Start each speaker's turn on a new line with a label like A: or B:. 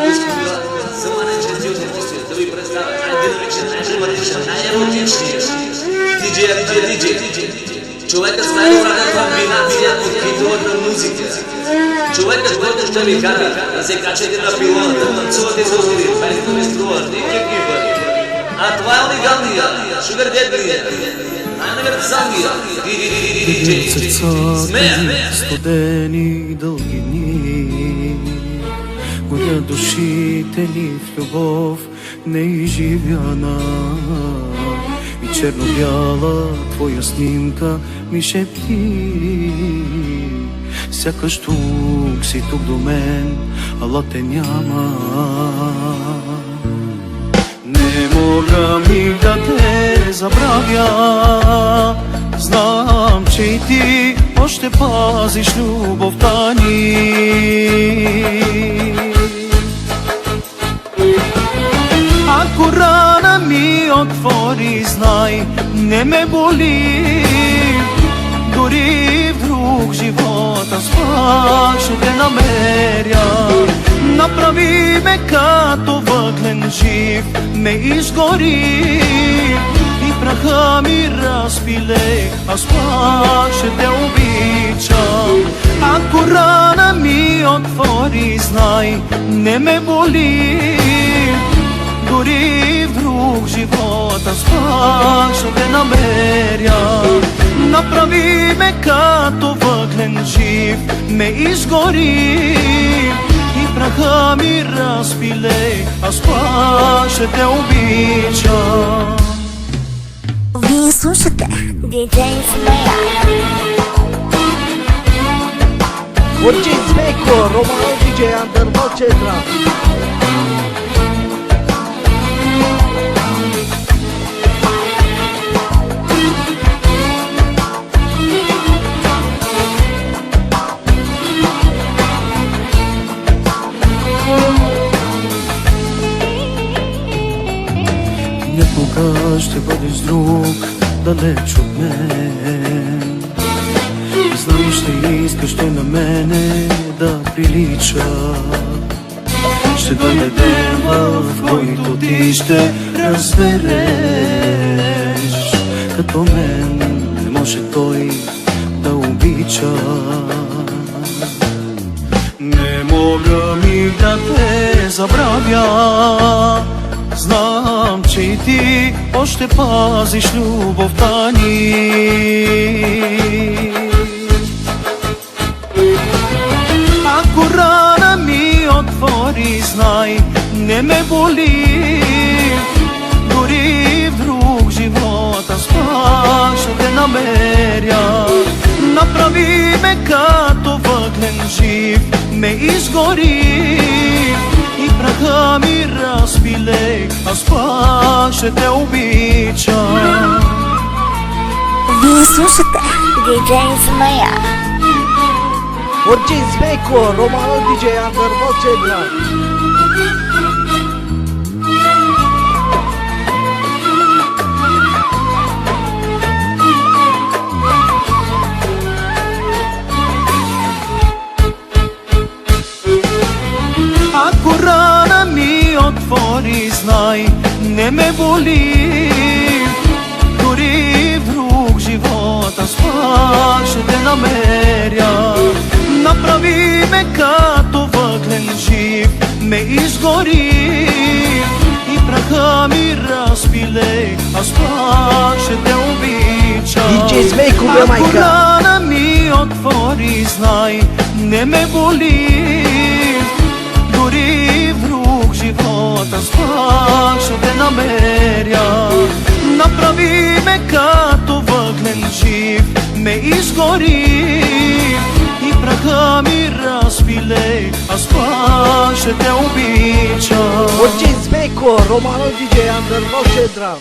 A: Самая честная эмоция, да вы представьте, динамичная, живописная, эротичная. DJ. Човека знае урада комбинация от хитовата музика. Човека, който ще ви кара да се качете на пилона, да танцувате с устили, без да ви струват никакви пари. А това е легалния, шугърдетния, най-универсалния DJ. Смея!
B: Студени дълги дни горят душите ни в любов неизживяна и черно-бяла твоя снимка ми шепти. Сякаш тук си тук до мен, ала те няма. Не мога миг да те забравя. Знам, че и ти още пазиш любовта ни. Ако рана ми отвори, знай, не ме боли. Дори в друг живот аз пак ще те намеря. Направи ме като въглен жив, ме изгори и праха ми разпиле, аз пак ще те обичам. Ако рана ми отвори, знай, не ме боли. Дори в друг живот аз пак ще те намеря. Направи ме като въглен жив, ме изгори и праха ми разпиле, аз пак ще те обичам.
C: Вие слушате диджей Смея.
D: Urci Zmejko, Romano DJ Underworld Centra.
B: Някога ще бъдеш друг, далеч от мен. Знам, ще искаш той на мене да прилича. Ще дойде ден, в който ти ще разбереш. Като мен не може той да обича. Не мога миг да те забравя. Знам, че и ти още пазиш любовта ни. Ако рана ми отвори, знай, не ме боли. Дори в друг живот аз пак ще те намеря. Направи ме като въглен жив, ме изгори и праха ми разпиле, аз пак ще те обичам.
C: Вие слушате диджей Смея.
D: Urci Zmejko, Romano DJ Underworld Centra.
B: Ако рана ми отвори, знай, не ме боли. Дори в друг живот аз пак ще те намеря. Направи ме като въглен жив, ме изгори и праха ми разпиле, аз пак ще те обичам.
D: DJ Zmejko, бе майка.
B: Ако рана ми отвори, знай, не ме боли. Дори в друг живот аз пак ще те намеря. Направи ме като въглен жив, ме изгори и праха ми разпиле, аз пак ще те обичам.
D: Urci Zmejko, Romano DJ Underworld Centra.